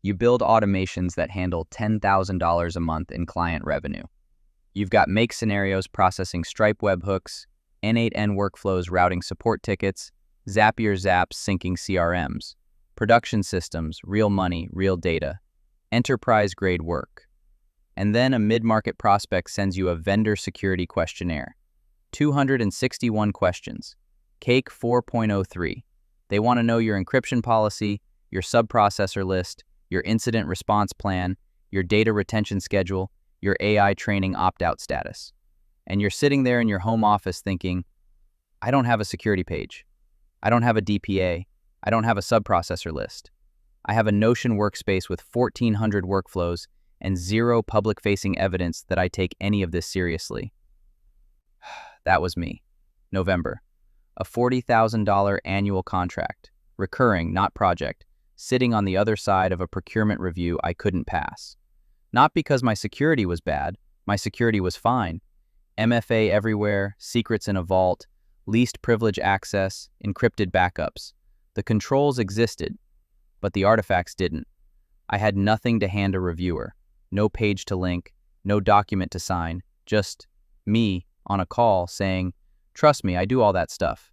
You build automations that handle $10,000 a month in client revenue. You've got make scenarios processing Stripe webhooks, N8N workflows routing support tickets, Zapier Zaps syncing CRMs, production systems, real money, real data, enterprise-grade work. And then a mid-market prospect sends you a vendor security questionnaire. 261 questions. CAIQ 4.03. They want to know your encryption policy, your subprocessor list, your incident response plan, your data retention schedule, your AI training opt-out status. And you're sitting there in your home office thinking, I don't have a security page. I don't have a DPA. I don't have a subprocessor list. I have a Notion workspace with 1,400 workflows and zero public-facing evidence that I take any of this seriously. That was me. November. A $40,000 annual contract, recurring, not project, sitting on the other side of a procurement review I couldn't pass. Not because my security was bad, my security was fine. MFA everywhere, secrets in a vault, least privilege access, encrypted backups. The controls existed, but the artifacts didn't. I had nothing to hand a reviewer, no page to link, no document to sign, just me on a call saying, trust me, I do all that stuff.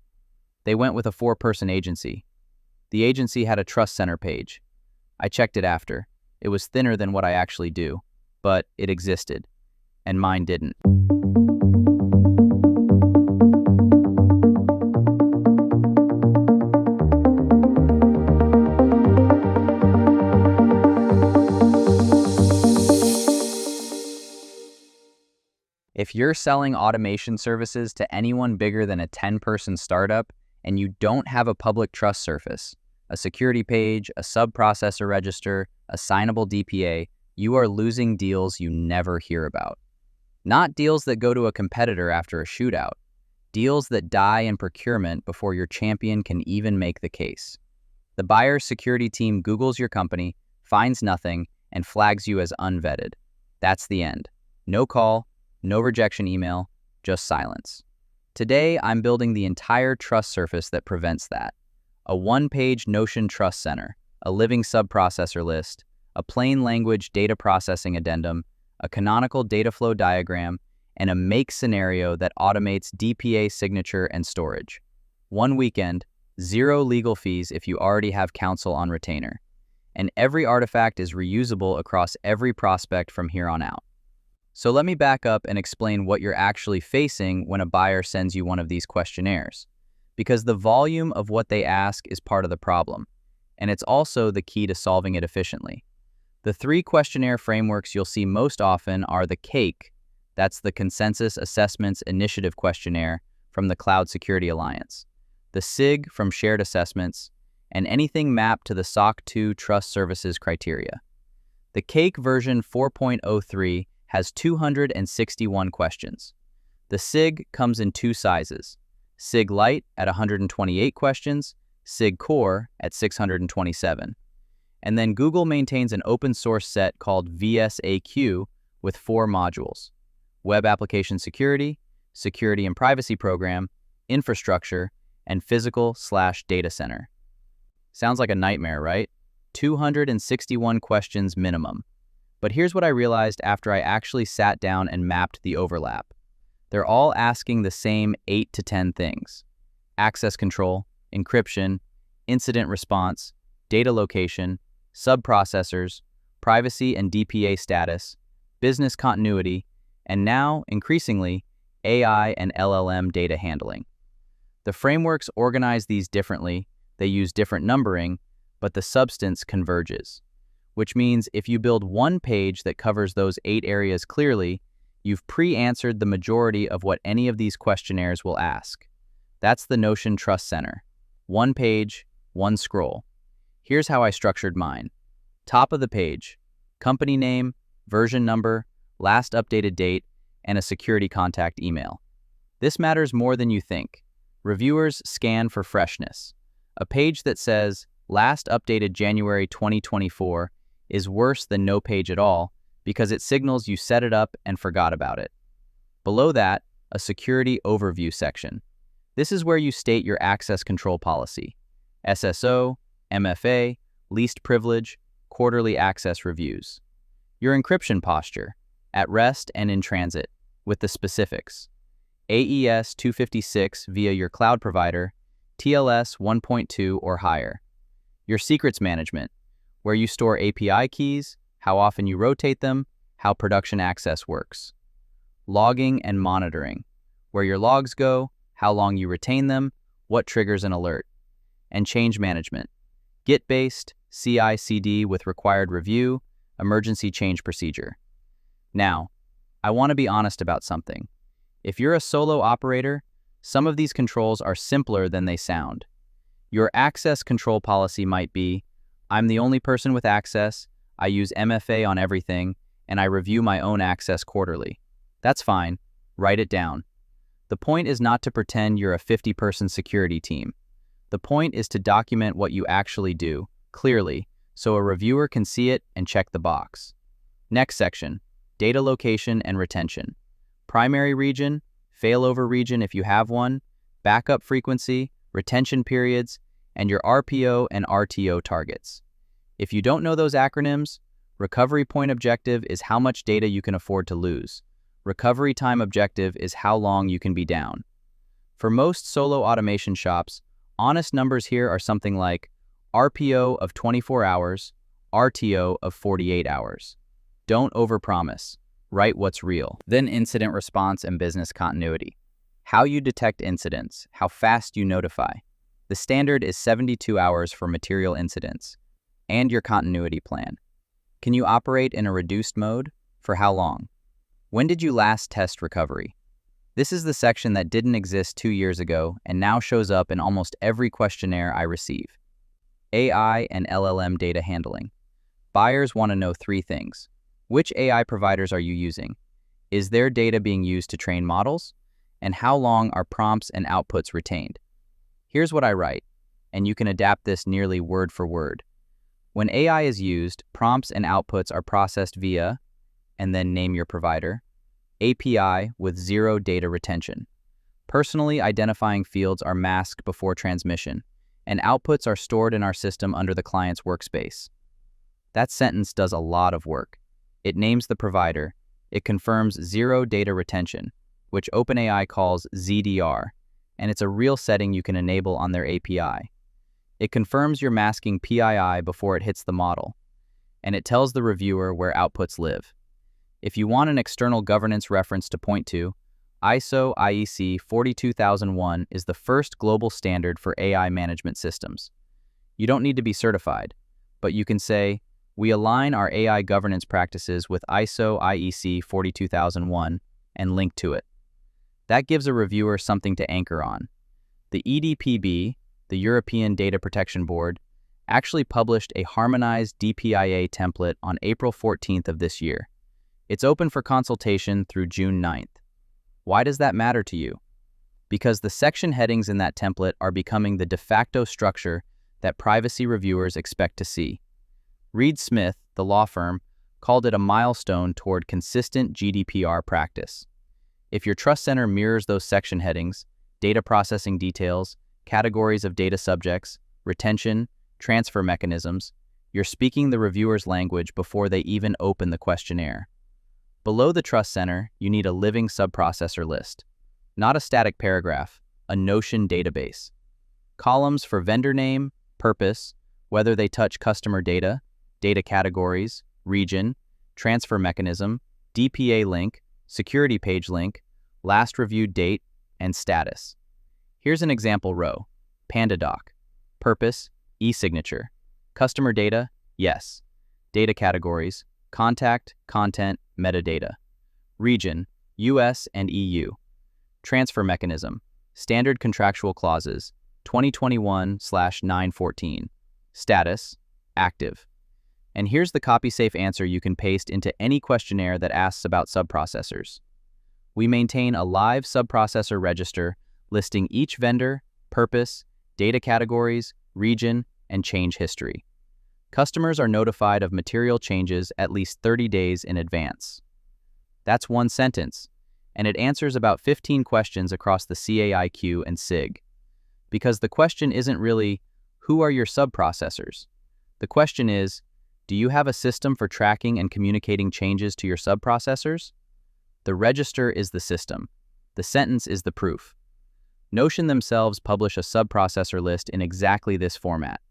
They went with a 4-person agency. The agency had a trust center page. I checked it after. It was thinner than what I actually do, but it existed, and mine didn't. If you're selling automation services to anyone bigger than a 10-person startup and you don't have a public trust surface, a security page, a subprocessor register, a signable DPA, you are losing deals you never hear about. Not deals that go to a competitor after a shootout. Deals that die in procurement before your champion can even make the case. The buyer's security team Googles your company, finds nothing, and flags you as unvetted. That's the end. No call, no rejection email, just silence. Today, I'm building the entire trust surface that prevents that. A 1-page Notion Trust Center, a living subprocessor list, a plain language data processing addendum, a canonical data flow diagram, and a make scenario that automates DPA signature and storage. 1 weekend, 0 legal fees if you already have counsel on retainer. And every artifact is reusable across every prospect from here on out. So let me back up and explain what you're actually facing when a buyer sends you one of these questionnaires. Because the volume of what they ask is part of the problem, and it's also the key to solving it efficiently. The 3 questionnaire frameworks you'll see most often are the CAIQ, that's the Consensus Assessments Initiative Questionnaire from the Cloud Security Alliance, the SIG from Shared Assessments, and anything mapped to the SOC 2 Trust Services criteria. The CAIQ version 4.03 has 261 questions. The SIG comes in 2 sizes, SIG Lite at 128 questions, SIG Core at 627. And then Google maintains an open source set called VSAQ with 4 modules: Web Application Security, Security and Privacy Program, Infrastructure, and Physical/Data Center. Sounds like a nightmare, right? 261 questions minimum. But here's what I realized after I actually sat down and mapped the overlap. They're all asking the same 8 to 10 things: access control, encryption, incident response, data location, subprocessors, privacy and DPA status, business continuity, and now, increasingly, AI and LLM data handling. The frameworks organize these differently, they use different numbering, but the substance converges. Which means if you build one page that covers those 8 areas clearly, you've pre-answered the majority of what any of these questionnaires will ask. That's the Notion Trust Center. 1 page, 1 scroll. Here's how I structured mine. Top of the page, company name, version number, last updated date, and a security contact email. This matters more than you think. Reviewers scan for freshness. A page that says, last updated January 2024, is worse than no page at all because it signals you set it up and forgot about it. Below that, a security overview section. This is where you state your access control policy: SSO, MFA, least privilege, quarterly access reviews. Your encryption posture, at rest and in transit, with the specifics. AES 256 via your cloud provider, TLS 1.2 or higher. Your secrets management, where you store API keys, how often you rotate them, how production access works. Logging and monitoring, where your logs go, how long you retain them, what triggers an alert. And change management, Git-based, CI/CD with required review, emergency change procedure. Now, I want to be honest about something. If you're a solo operator, some of these controls are simpler than they sound. Your access control policy might be, I'm the only person with access, I use MFA on everything, and I review my own access quarterly. That's fine. Write it down. The point is not to pretend you're a 50-person security team. The point is to document what you actually do, clearly, so a reviewer can see it and check the box. Next section, data location and retention. Primary region, failover region if you have one, backup frequency, retention periods, and your RPO and RTO targets. If you don't know those acronyms, recovery point objective is how much data you can afford to lose. Recovery time objective is how long you can be down. For most solo automation shops, honest numbers here are something like RPO of 24 hours, RTO of 48 hours. Don't overpromise. Write what's real. Then incident response and business continuity. How you detect incidents, how fast you notify. The standard is 72 hours for material incidents. And your continuity plan. Can you operate in a reduced mode? For how long? When did you last test recovery? This is the section that didn't exist 2 years ago and now shows up in almost every questionnaire I receive. AI and LLM data handling. Buyers want to know 3 things. Which AI providers are you using? Is their data being used to train models? And how long are prompts and outputs retained? Here's what I write, and you can adapt this nearly word for word. When AI is used, prompts and outputs are processed via, and then name your provider, API with 0 data retention. Personally identifying fields are masked before transmission, and outputs are stored in our system under the client's workspace. That sentence does a lot of work. It names the provider, it confirms 0 data retention, which OpenAI calls ZDR, and it's a real setting you can enable on their API. It confirms you're masking PII before it hits the model, and it tells the reviewer where outputs live. If you want an external governance reference to point to, ISO IEC 42001 is the first global standard for AI management systems. You don't need to be certified, but you can say, we align our AI governance practices with ISO IEC 42001 and link to it. That gives a reviewer something to anchor on. The EDPB, the European Data Protection Board, actually published a harmonized DPIA template on April 14th of this year. It's open for consultation through June 9th. Why does that matter to you? Because the section headings in that template are becoming the de facto structure that privacy reviewers expect to see. Reed Smith, the law firm, called it a milestone toward consistent GDPR practice. If your trust center mirrors those section headings, data processing details, categories of data subjects, retention, transfer mechanisms, you're speaking the reviewer's language before they even open the questionnaire. Below the trust center, you need a living subprocessor list. Not a static paragraph, a Notion database. Columns for vendor name, purpose, whether they touch customer data, data categories, region, transfer mechanism, DPA link, security page link, last reviewed date, and status. Here's an example row. PandaDoc. Purpose, e-signature. Customer data, yes. Data categories, contact, content, metadata. Region, US and EU. Transfer mechanism, standard contractual clauses, 2021/914. Status, active. And here's the copy-safe answer you can paste into any questionnaire that asks about subprocessors. We maintain a live subprocessor register listing each vendor, purpose, data categories, region, and change history. Customers are notified of material changes at least 30 days in advance. That's one sentence, and it answers about 15 questions across the CAIQ and SIG. Because the question isn't really, who are your subprocessors? The question is, Do you have a system for tracking and communicating changes to your subprocessors? The register is the system. The sentence is the proof. Notion themselves publish a subprocessor list in exactly this format.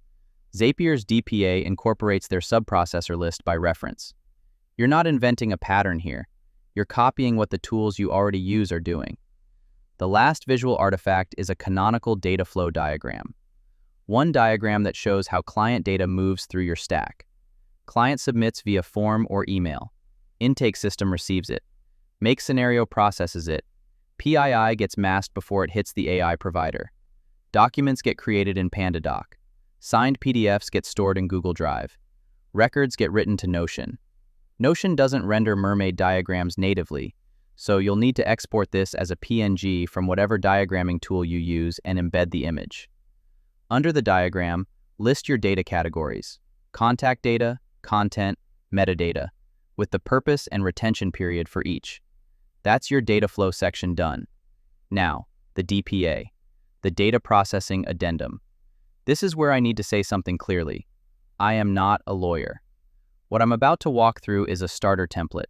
Zapier's DPA incorporates their subprocessor list by reference. You're not inventing a pattern here. You're copying what the tools you already use are doing. The last visual artifact is a canonical data flow diagram. One diagram that shows how client data moves through your stack. Client submits via form or email. Intake system receives it. Make scenario processes it. PII gets masked before it hits the AI provider. Documents get created in PandaDoc. Signed PDFs get stored in Google Drive. Records get written to Notion. Notion doesn't render mermaid diagrams natively, so you'll need to export this as a PNG from whatever diagramming tool you use and embed the image. Under the diagram, list your data categories: contact data, content, metadata, with the purpose and retention period for each. That's your data flow section done. Now, the DPA, the data processing addendum. This is where I need to say something clearly. I am not a lawyer. What I'm about to walk through is a starter template.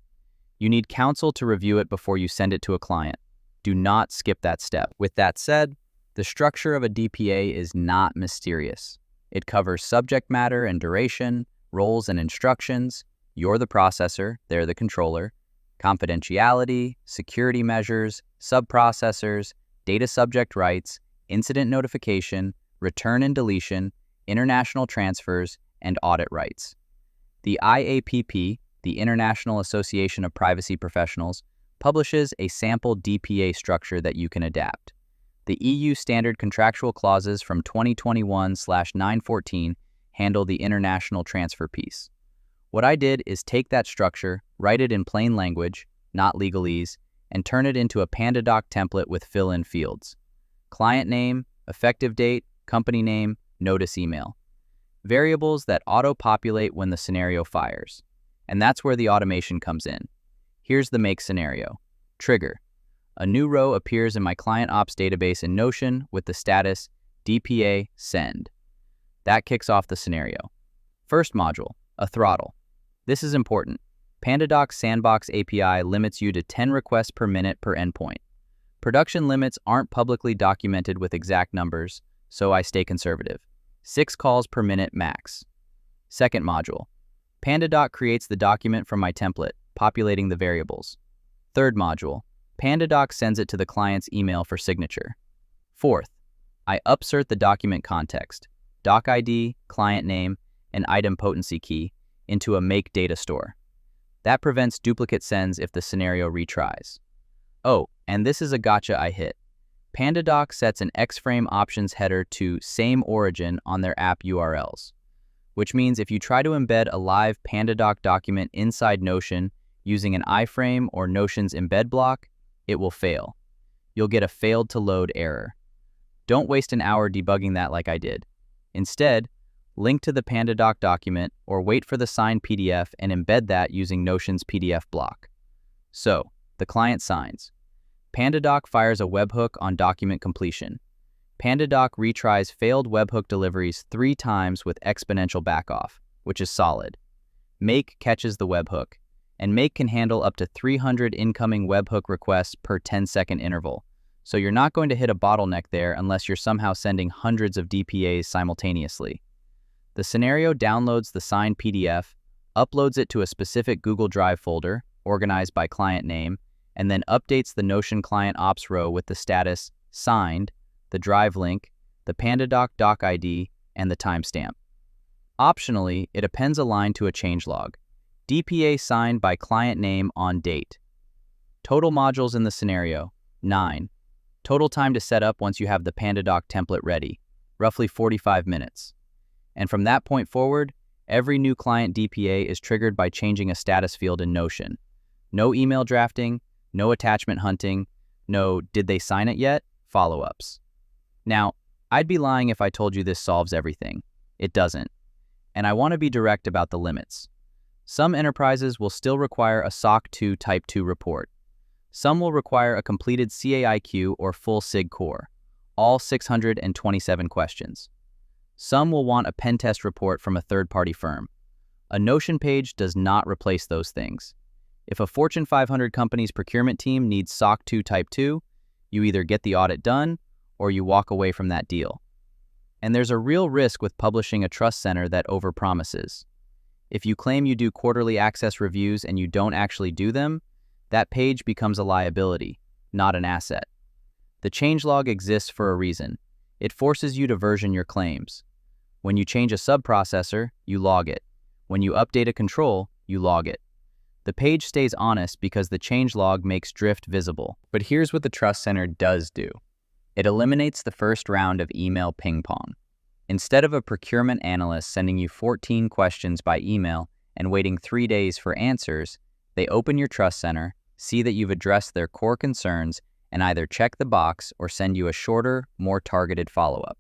You need counsel to review it before you send it to a client. Do not skip that step. With that said, the structure of a DPA is not mysterious. It covers subject matter and duration, roles and instructions, you're the processor, they're the controller, confidentiality, security measures, subprocessors, data subject rights, incident notification, return and deletion, international transfers, and audit rights. The IAPP, the International Association of Privacy Professionals, publishes a sample DPA structure that you can adapt. The EU standard contractual clauses from 2021/914 handle the international transfer piece. What I did is take that structure, write it in plain language, not legalese, and turn it into a PandaDoc template with fill-in fields. Client name, effective date, company name, notice email. Variables that auto-populate when the scenario fires. And that's where the automation comes in. Here's the make scenario. Trigger. A new row appears in my client ops database in Notion with the status DPA send. That kicks off the scenario. First module, a throttle. This is important. PandaDoc Sandbox API limits you to 10 requests per minute per endpoint. Production limits aren't publicly documented with exact numbers, so I stay conservative. 6 calls per minute max. Second module. PandaDoc creates the document from my template, populating the variables. Third module. PandaDoc sends it to the client's email for signature. Fourth, I upsert the document context, doc ID, client name, and item potency key into a make data store. That prevents duplicate sends if the scenario retries. Oh, and this is a gotcha I hit. PandaDoc sets an X-frame options header to same origin on their app URLs, which means if you try to embed a live PandaDoc document inside Notion using an iframe or Notion's embed block, it will fail. You'll get a failed to load error. Don't waste an hour debugging that like I did. Instead, link to the PandaDoc document or wait for the signed PDF and embed that using Notion's PDF block. So, the client signs. PandaDoc fires a webhook on document completion. PandaDoc retries failed webhook deliveries 3 times with exponential backoff, which is solid. Make catches the webhook, and Make can handle up to 300 incoming webhook requests per 10-second interval, so you're not going to hit a bottleneck there unless you're somehow sending hundreds of DPAs simultaneously. The scenario downloads the signed PDF, uploads it to a specific Google Drive folder, organized by client name, and then updates the Notion client ops row with the status signed, the drive link, the PandaDoc doc ID, and the timestamp. Optionally, it appends a line to a changelog. DPA signed by client name on date. Total modules in the scenario, 9. Total time to set up once you have the PandaDoc template ready, roughly 45 minutes. And from that point forward, every new client DPA is triggered by changing a status field in Notion. No email drafting, no attachment hunting, no did they sign it yet follow-ups. Now, I'd be lying if I told you this solves everything. It doesn't. And I want to be direct about the limits. Some enterprises will still require a SOC 2 Type 2 report. Some will require a completed CAIQ or full SIG Core, all 627 questions. Some will want a pen test report from a third-party firm. A Notion page does not replace those things. If a Fortune 500 company's procurement team needs SOC 2 Type 2, you either get the audit done or you walk away from that deal. And there's a real risk with publishing a trust center that overpromises. If you claim you do quarterly access reviews and you don't actually do them, that page becomes a liability, not an asset. The changelog exists for a reason. It forces you to version your claims. When you change a subprocessor, you log it. When you update a control, you log it. The page stays honest because the changelog makes drift visible. But here's what the Trust Center does do. It eliminates the first round of email ping pong. Instead of a procurement analyst sending you 14 questions by email and waiting 3 days for answers, they open your Trust Center, see that you've addressed their core concerns, and either check the box or send you a shorter, more targeted follow-up.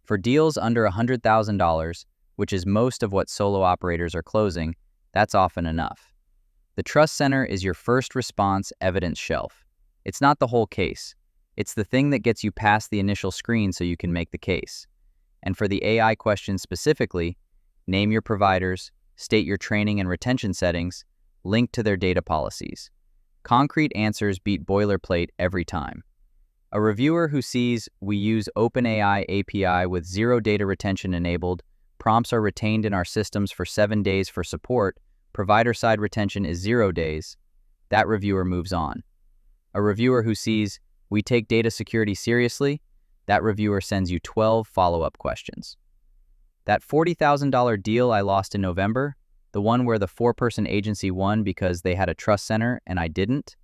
For deals under $100,000, which is most of what solo operators are closing, that's often enough. The Trust Center is your first response evidence shelf. It's not the whole case. It's the thing that gets you past the initial screen so you can make the case. And for the AI questions specifically, name your providers, state your training and retention settings, link to their data policies. Concrete answers beat boilerplate every time. A reviewer who sees we use OpenAI API with zero data retention enabled, prompts are retained in our systems for 7 days for support, provider-side retention is 0 days, that reviewer moves on. A reviewer who sees we take data security seriously, that reviewer sends you 12 follow-up questions. That $40,000 deal I lost in November, the one where the 4-person agency won because they had a trust center and I didn't,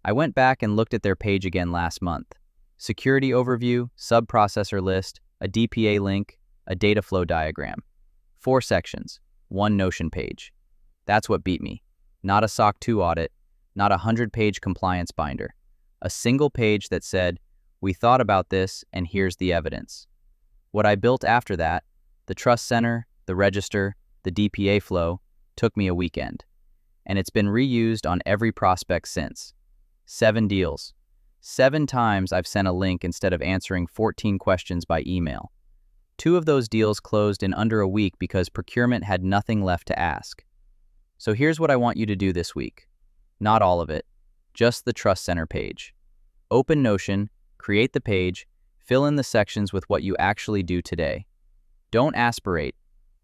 I went back and looked at their page again last month. Security overview, subprocessor list, a DPA link, a data flow diagram. 4 sections, 1 Notion page. That's what beat me. Not a SOC 2 audit, not a 100-page compliance binder. A single page that said, we thought about this and here's the evidence. What I built after that, the Trust Center, the register, the DPA flow, took me a weekend. And it's been reused on every prospect since. 7 deals. 7 times I've sent a link instead of answering 14 questions by email. 2 of those deals closed in under a week because procurement had nothing left to ask. So here's what I want you to do this week. Not all of it, just the Trust Center page. Open Notion, create the page, fill in the sections with what you actually do today. Don't aspirate.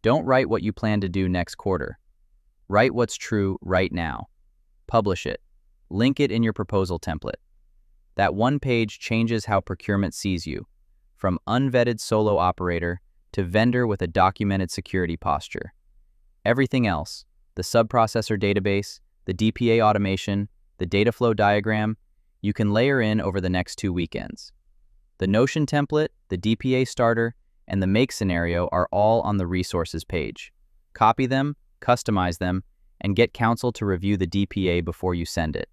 Don't write what you plan to do next quarter. Write what's true right now. Publish it. Link it in your proposal template. That one page changes how procurement sees you, from unvetted solo operator to vendor with a documented security posture. Everything else, the subprocessor database, the DPA automation, the data flow diagram, you can layer in over the next 2 weekends. The Notion template, the DPA starter, and the make scenario are all on the resources page. Copy them, customize them, and get counsel to review the DPA before you send it.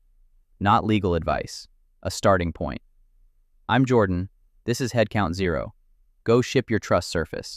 Not legal advice, a starting point. I'm Jordan. This is Headcount Zero. Go ship your trust surface.